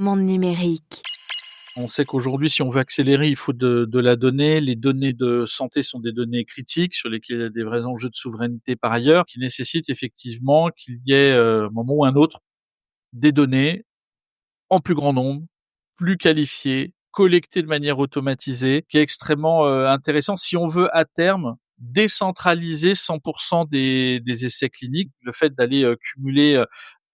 Monde numérique. On sait qu'aujourd'hui, si on veut accélérer, il faut de la donnée. Les données de santé sont des données critiques sur lesquelles il y a des vrais enjeux de souveraineté par ailleurs, qui nécessitent effectivement qu'il y ait, un moment ou un autre, des données en plus grand nombre, plus qualifiées, collectées de manière automatisée, qui est extrêmement, intéressant si on veut à terme décentraliser 100 des essais cliniques. Le fait d'aller, cumuler,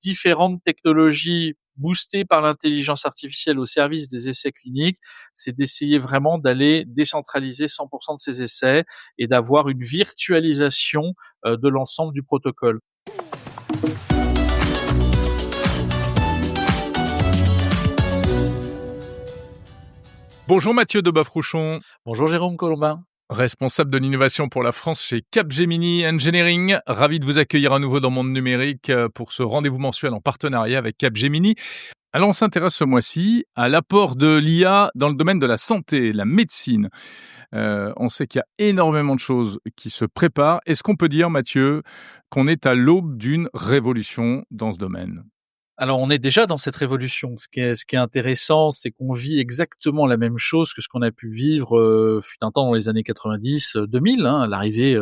différentes technologies boostées par l'intelligence artificielle au service des essais cliniques, c'est d'essayer vraiment d'aller décentraliser 100 de ces essais et d'avoir une virtualisation, de l'ensemble du protocole. Bonjour Mathieu Deboeuf-Rouchon, Bonjour Jérôme Colombin. responsable de l'innovation pour la France chez Capgemini Engineering. Ravi de vous accueillir à nouveau dans Monde Numérique pour ce rendez-vous mensuel en partenariat avec Capgemini. Alors on s'intéresse ce mois-ci à l'apport de l'IA dans le domaine de la santé, la médecine. On sait qu'il y a énormément de choses qui se préparent. Est-ce qu'on peut dire, Mathieu, qu'on est à l'aube d'une révolution dans ce domaine ? Alors, on est déjà dans cette révolution. Ce qui est intéressant, c'est qu'on vit exactement la même chose que ce qu'on a pu vivre, fut un temps dans les années 90, 2000, hein, l'arrivée,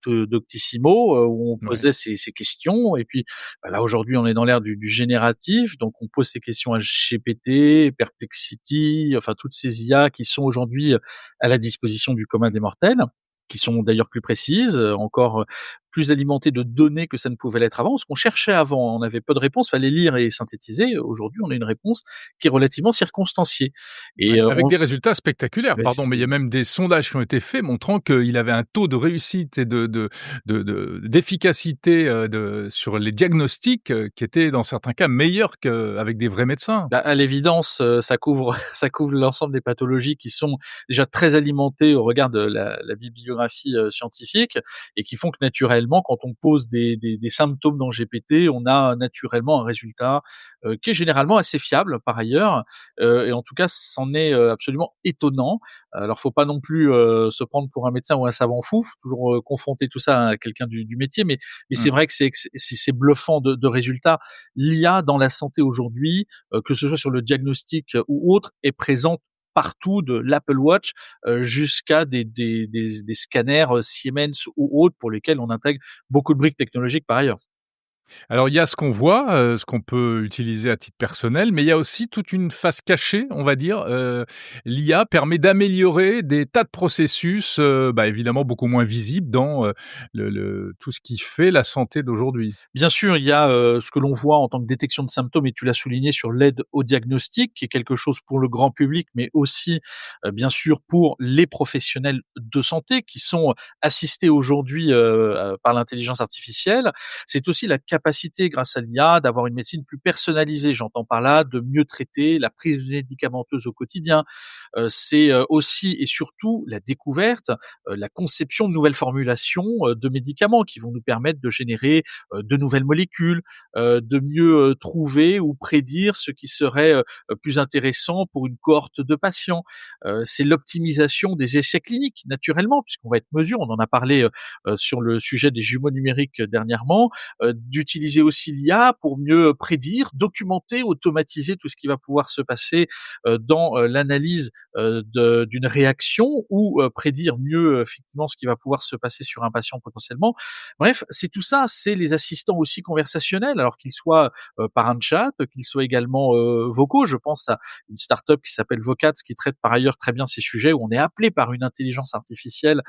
Doctissimo, où on Ouais. posait ces questions et puis, bah, là, aujourd'hui, on est dans l'ère du génératif, donc on pose ces questions à GPT, Perplexity, enfin toutes ces IA qui sont aujourd'hui, à la disposition du commun des mortels, qui sont d'ailleurs plus précises, encore, plus alimenté de données que ça ne pouvait l'être avant. Ce qu'on cherchait avant, on avait peu de réponses, fallait lire et synthétiser. Aujourd'hui, on a une réponse qui est relativement circonstanciée et Ouais, avec on des résultats spectaculaires, beh, pardon, mais il y a même des sondages qui ont été faits montrant qu'il avait un taux de réussite et d'efficacité, sur les diagnostics, qui était dans certains cas meilleur qu'avec des vrais médecins. bah, à l'évidence, ça couvre ça couvre l'ensemble des pathologies qui sont déjà très alimentées au regard de la bibliographie, scientifique et qui font que naturellement, quand on pose des symptômes dans GPT, on a naturellement un résultat, qui est généralement assez fiable par ailleurs, et en tout cas, c'en est, absolument étonnant. Alors faut pas non plus, se prendre pour un médecin ou un savant fou, faut toujours, confronter tout ça à quelqu'un du métier, mais c'est Mmh. vrai que c'est bluffant de résultats. L'IA dans la santé aujourd'hui, que ce soit sur le diagnostic ou autre, est présente partout, de l'Apple Watch, jusqu'à des scanners, Siemens ou autres pour lesquels on intègre beaucoup de briques technologiques par ailleurs. Alors il y a ce qu'on voit, ce qu'on peut utiliser à titre personnel, mais il y a aussi toute une face cachée, on va dire. L'IA permet d'améliorer des tas de processus, évidemment beaucoup moins visibles dans, le tout ce qui fait la santé d'aujourd'hui. Bien sûr, il y a, ce que l'on voit en tant que détection de symptômes et tu l'as souligné sur l'aide au diagnostic, qui est quelque chose pour le grand public, mais aussi, bien sûr pour les professionnels de santé qui sont assistés aujourd'hui, par l'intelligence artificielle. C'est aussi la capacité grâce à l'IA d'avoir une médecine plus personnalisée. J'entends par là de mieux traiter la prise médicamenteuse au quotidien. C'est, aussi et surtout la découverte, la conception de nouvelles formulations, de médicaments qui vont nous permettre de générer, de nouvelles molécules, de mieux, trouver ou prédire ce qui serait, plus intéressant pour une cohorte de patients. C'est l'optimisation des essais cliniques naturellement, puisqu'on va être mesure, on en a parlé, sur le sujet des jumeaux numériques dernièrement, d'utiliser aussi l'IA pour mieux prédire, documenter, automatiser tout ce qui va pouvoir se passer, dans, l'analyse, d'une réaction ou, prédire mieux, effectivement, ce qui va pouvoir se passer sur un patient potentiellement. Bref, c'est tout ça, c'est les assistants aussi conversationnels, alors qu'ils soient, par un chat, qu'ils soient également, vocaux. Je pense à une start-up qui s'appelle Vocats, qui traite par ailleurs très bien ces sujets, où on est appelé par une intelligence artificielle,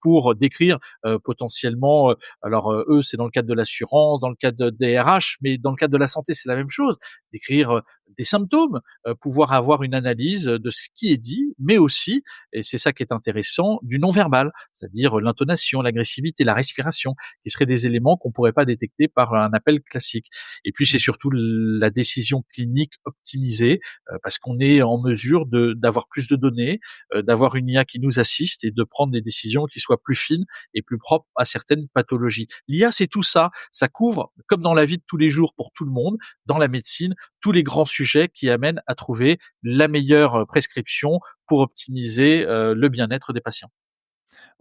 pour décrire, potentiellement, alors, eux, c'est dans le cadre de l'assurance, dans le cadre des RH, mais dans le cadre de la santé, c'est la même chose. Décrire, des symptômes, pouvoir avoir une analyse, de ce qui est dit, mais aussi, et c'est ça qui est intéressant, du non-verbal, c'est-à-dire l'intonation, l'agressivité, la respiration, qui seraient des éléments qu'on pourrait pas détecter par un appel classique. Et puis c'est Mmh. surtout la décision clinique optimisée, parce qu'on est en mesure d'avoir plus de données, d'avoir une IA qui nous assiste et de prendre des décisions qui soient plus fines et plus propres à certaines pathologies. L'IA, c'est tout ça. Ça couvre, comme dans la vie de tous les jours pour tout le monde, dans la médecine, tous les grands sujets qui amènent à trouver la meilleure prescription pour optimiser, le bien-être des patients.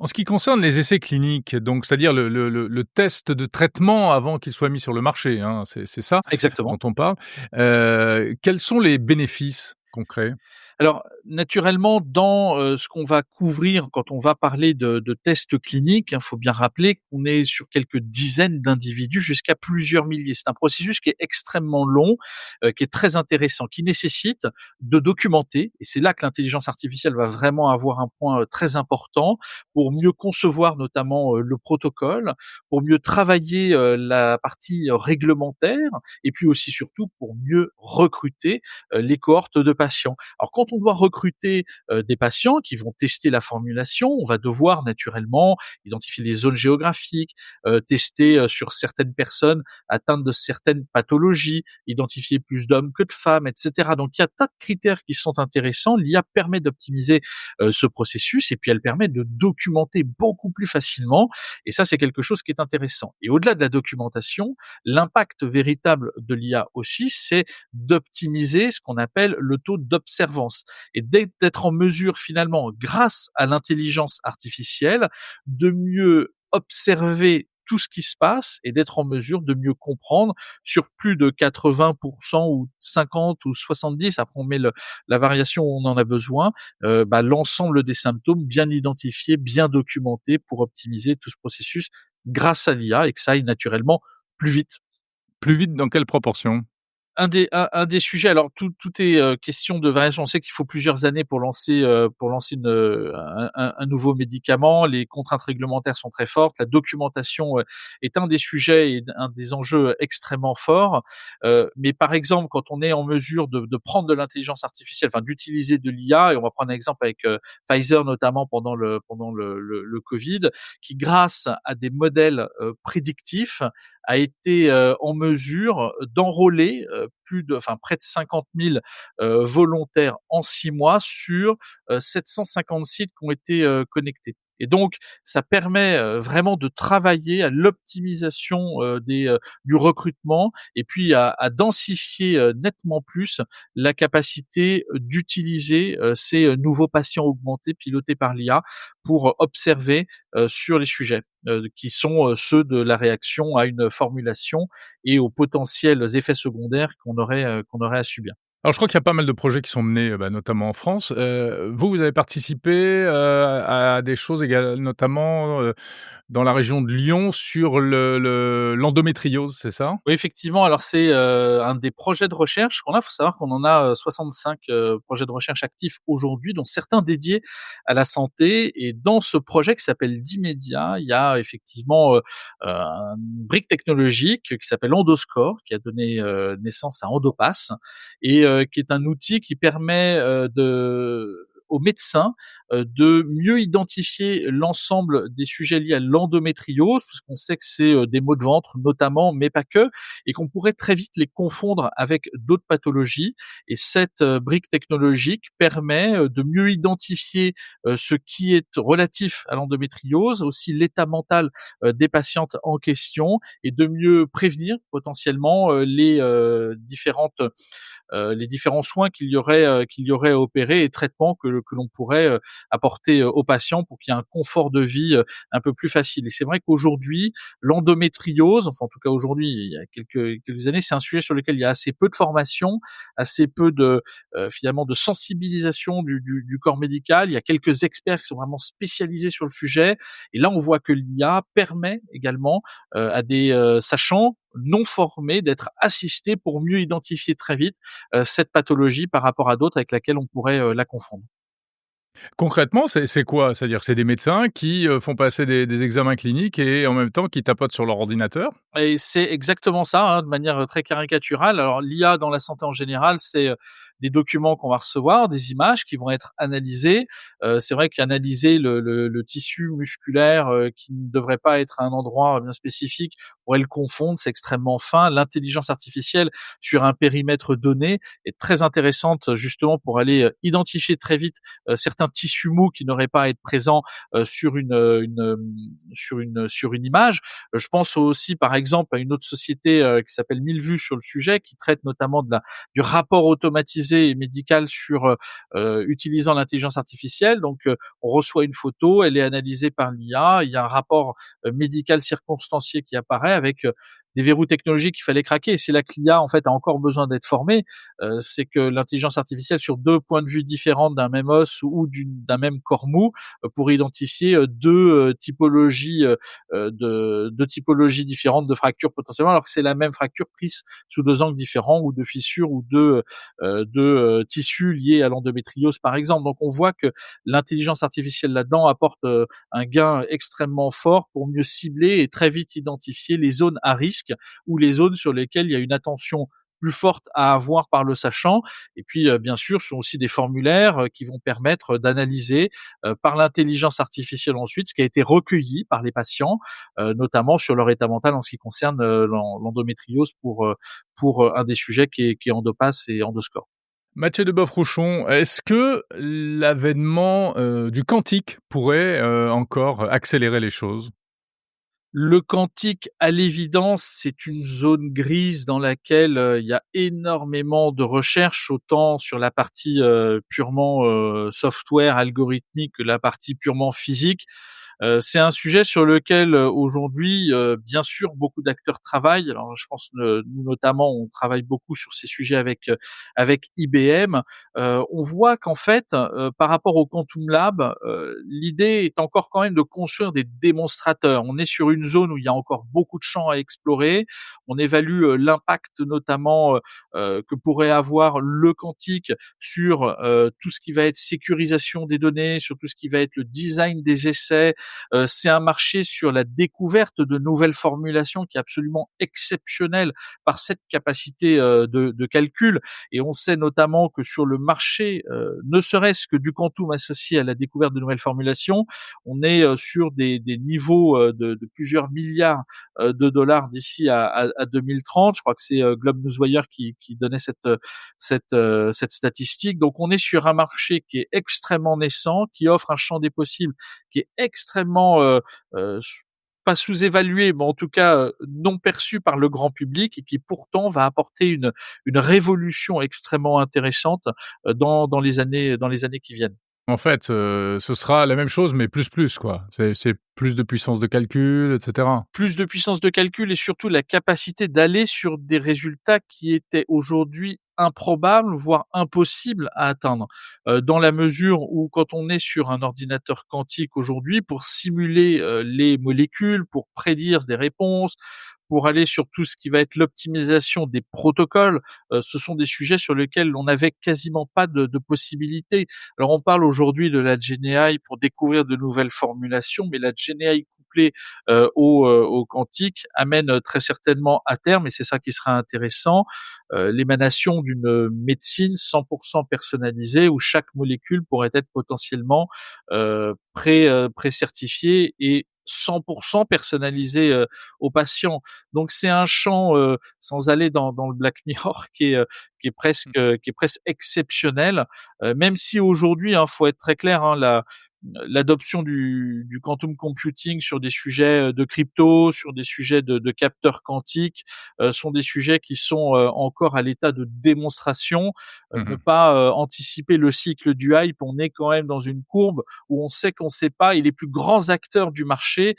En ce qui concerne les essais cliniques, donc c'est-à-dire le test de traitement avant qu'il soit mis sur le marché, hein, c'est ça dont Exactement. on parle. Quels sont les bénéfices concrets? Alors, naturellement, dans, ce qu'on va couvrir quand on va parler de tests cliniques, il faut bien rappeler qu'on est sur quelques dizaines d'individus jusqu'à plusieurs milliers. C'est un processus qui est extrêmement long, qui est très intéressant, qui nécessite de documenter et c'est là que l'intelligence artificielle va vraiment avoir un point, très important pour mieux concevoir notamment, le protocole, pour mieux travailler, la partie, réglementaire et puis aussi surtout pour mieux recruter, les cohortes de patients. Alors quand on doit recruter, des patients qui vont tester la formulation, on va devoir naturellement identifier les zones géographiques, tester, sur certaines personnes atteintes de certaines pathologies, identifier plus d'hommes que de femmes et cetera. Donc il y a tas de critères qui sont intéressants. L'IA permet d'optimiser, ce processus et puis elle permet de documenter beaucoup plus facilement et ça, c'est quelque chose qui est intéressant et au-delà de la documentation, l'impact véritable de l'IA aussi, c'est d'optimiser ce qu'on appelle le taux d'observance et d'être en mesure finalement, grâce à l'intelligence artificielle, de mieux observer tout ce qui se passe et d'être en mesure de mieux comprendre sur plus de 80% ou 50 ou 70, après on met la variation où on en a besoin, l'ensemble des symptômes bien identifiés, bien documentés pour optimiser tout ce processus grâce à l'IA et que ça aille naturellement plus vite. Plus vite dans quelle proportion? Un des sujets, alors tout est, question de variation. On sait qu'il faut plusieurs années pour lancer un nouveau médicament. Les contraintes réglementaires sont très fortes. La documentation, est un des sujets et un des enjeux extrêmement forts. Mais par exemple, quand on est en mesure de prendre de l'intelligence artificielle, enfin d'utiliser de l'IA et on va prendre un exemple avec, Pfizer notamment pendant le covid, qui grâce à des modèles, prédictifs a été, en mesure d'enrôler, près de 50 000 volontaires en 6 mois sur, 750 sites qui ont été, connectés et donc ça permet, vraiment de travailler à l'optimisation, du recrutement et puis à densifier, nettement plus la capacité, d'utiliser, ces, nouveaux patients augmentés pilotés par l'IA pour observer, sur les sujets, qui sont, ceux de la réaction à une formulation et aux potentiels effets secondaires qu'on aurait à subir. Alors je crois qu'il y a pas mal de projets qui sont menés, notamment en France. Vous avez participé, à des choses notamment, dans la région de Lyon sur l'endométriose, c'est ça? Oui, effectivement, alors c'est, un des projets de recherche qu'on a. Il faut savoir qu'on en a, 65, projets de recherche actifs aujourd'hui, dont certains dédiés à la santé et dans ce projet qui s'appelle Dimedia, il y a effectivement, une brique technologique qui s'appelle Endoscore, qui a donné, naissance à Endopass et qui est un outil qui permet, aux médecins, de mieux identifier l'ensemble des sujets liés à l'endométriose, parce qu'on sait que c'est, des maux de ventre notamment, mais pas que, et qu'on pourrait très vite les confondre avec d'autres pathologies et cette, brique technologique permet, de mieux identifier, ce qui est relatif à l'endométriose, aussi l'état mental, des patientes en question et de mieux prévenir potentiellement, les différents soins qu'il y aurait à opérer et traitements que l'on pourrait, apporter, aux patients pour qu'il y ait un confort de vie, un peu plus facile et c'est vrai qu'aujourd'hui, l'endométriose, enfin en tout cas aujourd'hui, il y a quelques années, c'est un sujet sur lequel il y a assez peu de formation, assez peu de, finalement de sensibilisation du corps médical. Il y a quelques experts qui sont vraiment spécialisés sur le sujet et là on voit que l'IA permet également, à des, sachants non formés d'être assistés pour mieux identifier très vite, cette pathologie par rapport à d'autres avec laquelle on pourrait, la confondre. Concrètement, c'est quoi? C'est-à-dire, c'est des médecins qui, font passer des examens cliniques et en même temps qui tapotent sur leur ordinateur? Et c'est exactement ça, hein, de manière, très caricaturale. Alors l'IA dans la santé en général, c'est, des documents qu'on va recevoir, des images qui vont être analysées. C'est vrai qu'analyser le tissu musculaire, qui ne devrait pas être à un endroit bien spécifique, pourrait le confondre, c'est extrêmement fin. L'intelligence artificielle sur un périmètre donné est très intéressante, justement pour aller, identifier très vite, certains aucun tissu mou qui n'aurait pas à être présent sur une image. Je pense aussi, par exemple, à une autre société qui s'appelle 1000 vues sur le sujet, qui traite notamment du rapport automatisé et médical utilisant l'intelligence artificielle. Donc, on reçoit une photo, elle est analysée par l'IA, il y a un rapport médical circonstancié qui apparaît avec des verrous technologiques qu'il fallait craquer. Et c'est là que l'IA, en fait, a encore besoin d'être formée. C'est que l'intelligence artificielle, sur deux points de vue différents d'un même os ou d'un même corps mou, pour identifier deux typologies différentes de fractures potentiellement, alors que c'est la même fracture prise sous deux angles différents, ou de fissures, ou de tissus liés à l'endométriose, par exemple. Donc on voit que l'intelligence artificielle là-dedans apporte un gain extrêmement fort pour mieux cibler et très vite identifier les zones à risque ou les zones sur lesquelles il y a une attention plus forte à avoir par le sachant. Et puis, bien sûr, ce sont aussi des formulaires qui vont permettre d'analyser par l'intelligence artificielle ensuite ce qui a été recueilli par les patients, notamment sur leur état mental en ce qui concerne l'endométriose pour un des sujets qui est Endopass et Endoscore. Mathieu Deboeuf-Rouchon, est-ce que l'avènement, du quantique pourrait, encore accélérer les choses? Le quantique, à l'évidence, c'est une zone grise dans laquelle il y a énormément de recherches, autant sur la partie purement software, algorithmique, que la partie purement physique. C'est un sujet sur lequel aujourd'hui, bien sûr, beaucoup d'acteurs travaillent. Alors, je pense nous notamment, on travaille beaucoup sur ces sujets avec IBM. On voit qu'en fait, par rapport au Quantum Lab, l'idée est encore quand même de construire des démonstrateurs. On est sur une zone où il y a encore beaucoup de champs à explorer. On évalue l'impact notamment que pourrait avoir le quantique sur tout ce qui va être sécurisation des données, sur tout ce qui va être le design des essais. C'est un marché sur la découverte de nouvelles formulations qui est absolument exceptionnel par cette capacité de calcul. Et on sait notamment que sur le marché, ne serait-ce que du quantum associé à la découverte de nouvelles formulations, on est sur des niveaux de plusieurs milliards de dollars d'ici à 2030. Je crois que c'est Globe Newswire qui donnait cette statistique. Donc on est sur un marché qui est extrêmement naissant, qui offre un champ des possibles qui est extrêmement pas sous-évalué, mais en tout cas non perçu par le grand public, et qui pourtant va apporter une révolution extrêmement intéressante dans les années qui viennent. En fait, ce sera la même chose, mais plus, quoi. C'est plus de puissance de calcul, et cetera? Plus de puissance de calcul et surtout la capacité d'aller sur des résultats qui étaient aujourd'hui improbables, voire impossibles à atteindre. Dans la mesure où quand on est sur un ordinateur quantique aujourd'hui, pour simuler les molécules, pour prédire des réponses, pour aller sur tout ce qui va être l'optimisation des protocoles, ce sont des sujets sur lesquels on n'avait quasiment pas de possibilités. Alors on parle aujourd'hui de la GenAI pour découvrir de nouvelles formulations, mais la GenAI couplée au quantique amène très certainement à terme, et c'est ça qui sera intéressant, l'émanation d'une médecine 100% personnalisée où chaque molécule pourrait être potentiellement pré-certifiée et 100% personnalisée aux patients. Donc c'est un champ, sans aller dans le Black Mirror, qui est presque exceptionnel. Même si aujourd'hui, hein, faut être très clair, hein, l'adoption du quantum computing sur des sujets de crypto, sur des sujets de capteurs quantiques, sont des sujets qui sont encore à l'état de démonstration. Ne Mmh. pas anticiper le cycle du hype, on est quand même dans une courbe où on sait qu'on ne sait pas, et les plus grands acteurs du marché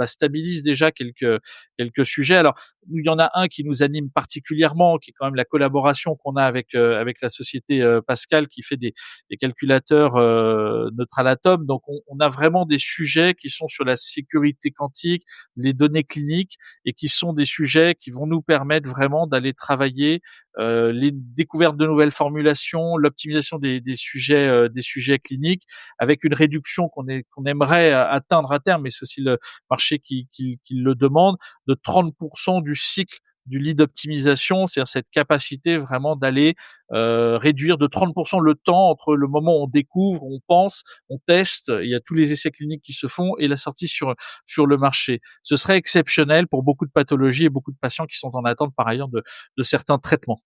stabilisent déjà quelques sujets. Alors, il y en a un qui nous anime particulièrement, qui est quand même la collaboration qu'on a avec la société Pascal, qui fait des calculateurs neutres à l'atome. Donc, on a vraiment des sujets qui sont sur la sécurité quantique, les données cliniques, et qui sont des sujets qui vont nous permettre vraiment d'aller travailler les découvertes de nouvelles formulations, l'optimisation des sujets cliniques, avec une réduction qu'on aimerait atteindre à terme, mais c'est aussi le marché qui le demande, de 30% du cycle du lead optimisation, c'est-à-dire cette capacité vraiment d'aller réduire de 30% le temps entre le moment où on découvre, on pense, on teste, il y a tous les essais cliniques qui se font, et la sortie sur le marché. Ce serait exceptionnel pour beaucoup de pathologies et beaucoup de patients qui sont en attente par ailleurs de certains traitements.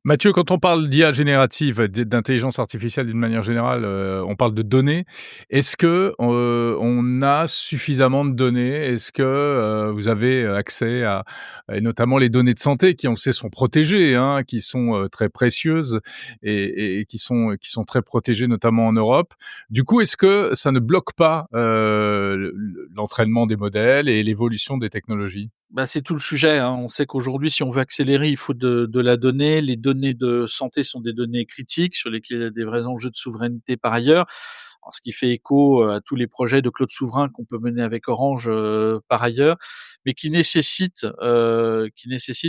Mathieu, quand on parle d'IA générative, d'intelligence artificielle d'une manière générale, on parle de données. Est-ce que, on a suffisamment de données? Est-ce que, vous avez accès à et notamment les données de santé qui, on le sait, sont protégées, hein, qui sont, très précieuses et qui sont très protégées, notamment en Europe. Du coup, est-ce que ça ne bloque pas, l'entraînement des modèles et l'évolution des technologies? Bah, c'est tout le sujet, hein. On sait qu'aujourd'hui, si on veut accélérer, il faut de la donnée. Les données de santé sont des données critiques sur lesquelles il y a des vrais enjeux de souveraineté par ailleurs. Alors, ce qui fait écho, à tous les projets de cloud souverain qu'on peut mener avec Orange, par ailleurs, mais qui nécessitent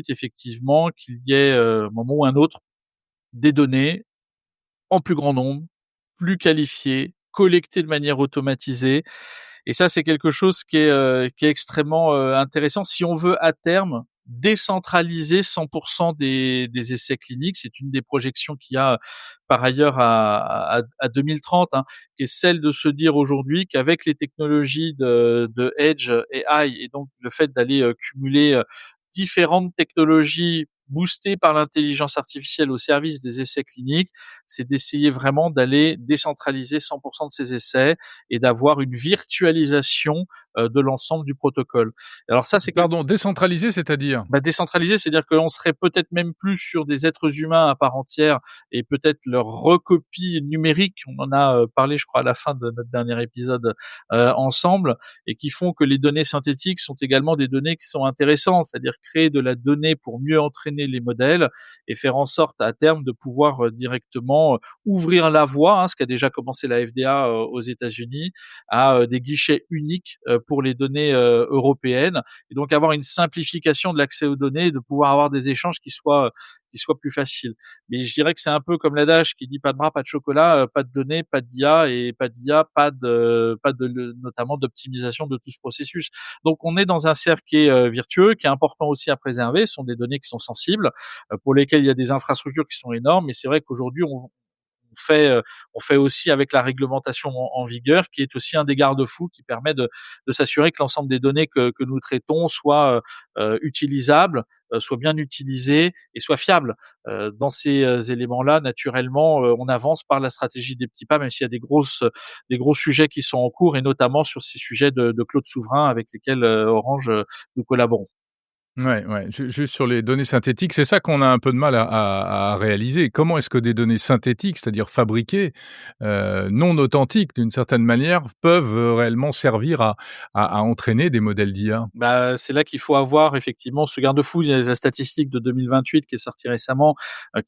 effectivement qu'il y ait, un moment ou un autre, des données en plus grand nombre, plus qualifiées, collectées de manière automatisée. Et ça, c'est quelque chose qui est extrêmement, intéressant. Si on veut à terme décentraliser 100 des essais cliniques, c'est une des projections qu'il y a par ailleurs à 2030, hein, qui est celle de se dire aujourd'hui qu'avec les technologies de Edge AI et donc le fait d'aller, cumuler, différentes technologies boostées par l'intelligence artificielle au service des essais cliniques, c'est d'essayer vraiment d'aller décentraliser 100 de ces essais et d'avoir une virtualisation, de l'ensemble du protocole. Alors ça, c'est quelque Pardon, décentralisé, c'est-à-dire? bah, décentralisé, c'est-à-dire que l'on serait peut-être même plus sur des êtres humains à part entière et peut-être leur recopie numérique. On en a, parlé, je crois, à la fin de notre dernier épisode, ensemble, et qui font que les données synthétiques sont également des données qui sont intéressantes. C'est-à-dire créer de la donnée pour mieux entraîner les modèles et faire en sorte à terme de pouvoir, directement, ouvrir la voie, hein, ce qu'a déjà commencé la FDA, aux États-Unis, à, des guichets uniques, pour les données, européennes, et donc avoir une simplification de l'accès aux données, de pouvoir avoir des échanges qui soient plus faciles. Mais je dirais que c'est un peu comme l'adage qui dit: «Pas de bras, pas de chocolat», pas de données, pas d'IA, et pas d'IA, pas de notamment d'optimisation de tout ce processus. Donc on est dans un cercle qui est, vertueux, qui est important aussi à préserver. Ce sont des données qui sont sensibles, pour lesquelles il y a des infrastructures qui sont énormes, mais c'est vrai qu'aujourd'hui on fait aussi avec la réglementation en vigueur, qui est aussi un des garde-fous qui permet de s'assurer que l'ensemble des données que nous traitons soient, utilisables, soient bien utilisées et soient fiables. Dans ces, éléments-là, naturellement, on avance par la stratégie des petits pas, même s'il y a des gros sujets qui sont en cours, et notamment sur ces sujets de cloud souverain avec lesquels, Orange, nous collaborons. Ouais, ouais, juste sur les données synthétiques, c'est ça qu'on a un peu de mal à réaliser. Comment est-ce que des données synthétiques, c'est-à-dire fabriquées, non authentiques d'une certaine manière, peuvent, réellement servir à entraîner des modèles d'IA? Bah, c'est là qu'il faut avoir effectivement ce garde-fou. Il y a la statistique de 2028 qui est sortie récemment,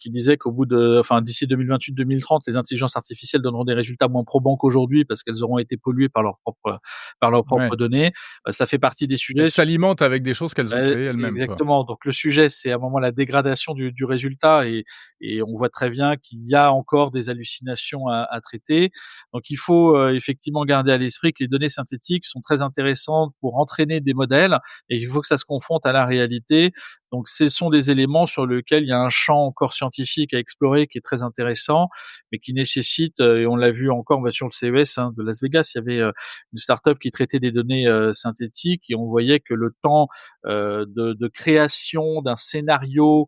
qui disait d'ici 2028-2030, les intelligences artificielles donneront des résultats moins probants qu'aujourd'hui parce qu'elles auront été polluées par leurs propres Ouais, données. Ça fait partie des sujets. elles s'alimentent avec des choses qu'elles ont Bah, créées elles-mêmes, quoi. exactement. Donc le sujet, c'est à un moment la dégradation du résultat, et on voit très bien qu'il y a encore des hallucinations à traiter. Donc il faut, effectivement garder à l'esprit que les données synthétiques sont très intéressantes pour entraîner des modèles, et il faut que ça se confronte à la réalité. Donc ce sont des éléments sur lesquels il y a un champ encore scientifique à explorer qui est très intéressant, mais qui nécessite, et on l'a vu encore, sur le CES, hein, de Las Vegas, il y avait, une start-up qui traitait des données, synthétiques, et on voyait que le temps, de création d'un scénario,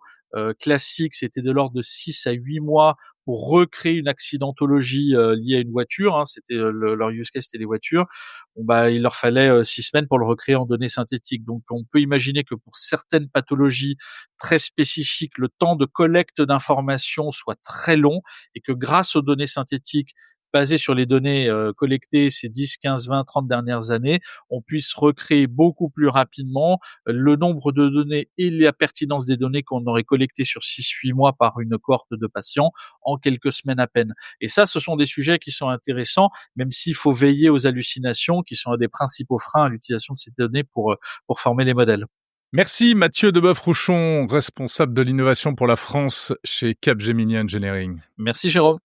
classique, c'était de l'ordre de 6 à 8 mois pour recréer une accidentologie, liée à une voiture, hein. C'était, leur use case, c'était les voitures. Bon, bah, il leur fallait, 6 semaines pour le recréer en données synthétiques. Donc on peut imaginer que pour certaines pathologies très spécifiques, le temps de collecte d'informations soit très long, et que grâce aux données synthétiques basées sur les données, collectées ces 10, 15, 20, 30 dernières années, on puisse recréer beaucoup plus rapidement le nombre de données et la pertinence des données qu'on aurait collectées sur 6, 8 mois par une cohorte de patients en quelques semaines à peine. Et ça, ce sont des sujets qui sont intéressants, même s'il faut veiller aux hallucinations qui sont un des principaux freins à l'utilisation de ces données pour former les modèles. Merci Mathieu Deboeuf-Rouchon, responsable de l'innovation pour la France chez Capgemini Engineering. Merci Jérôme.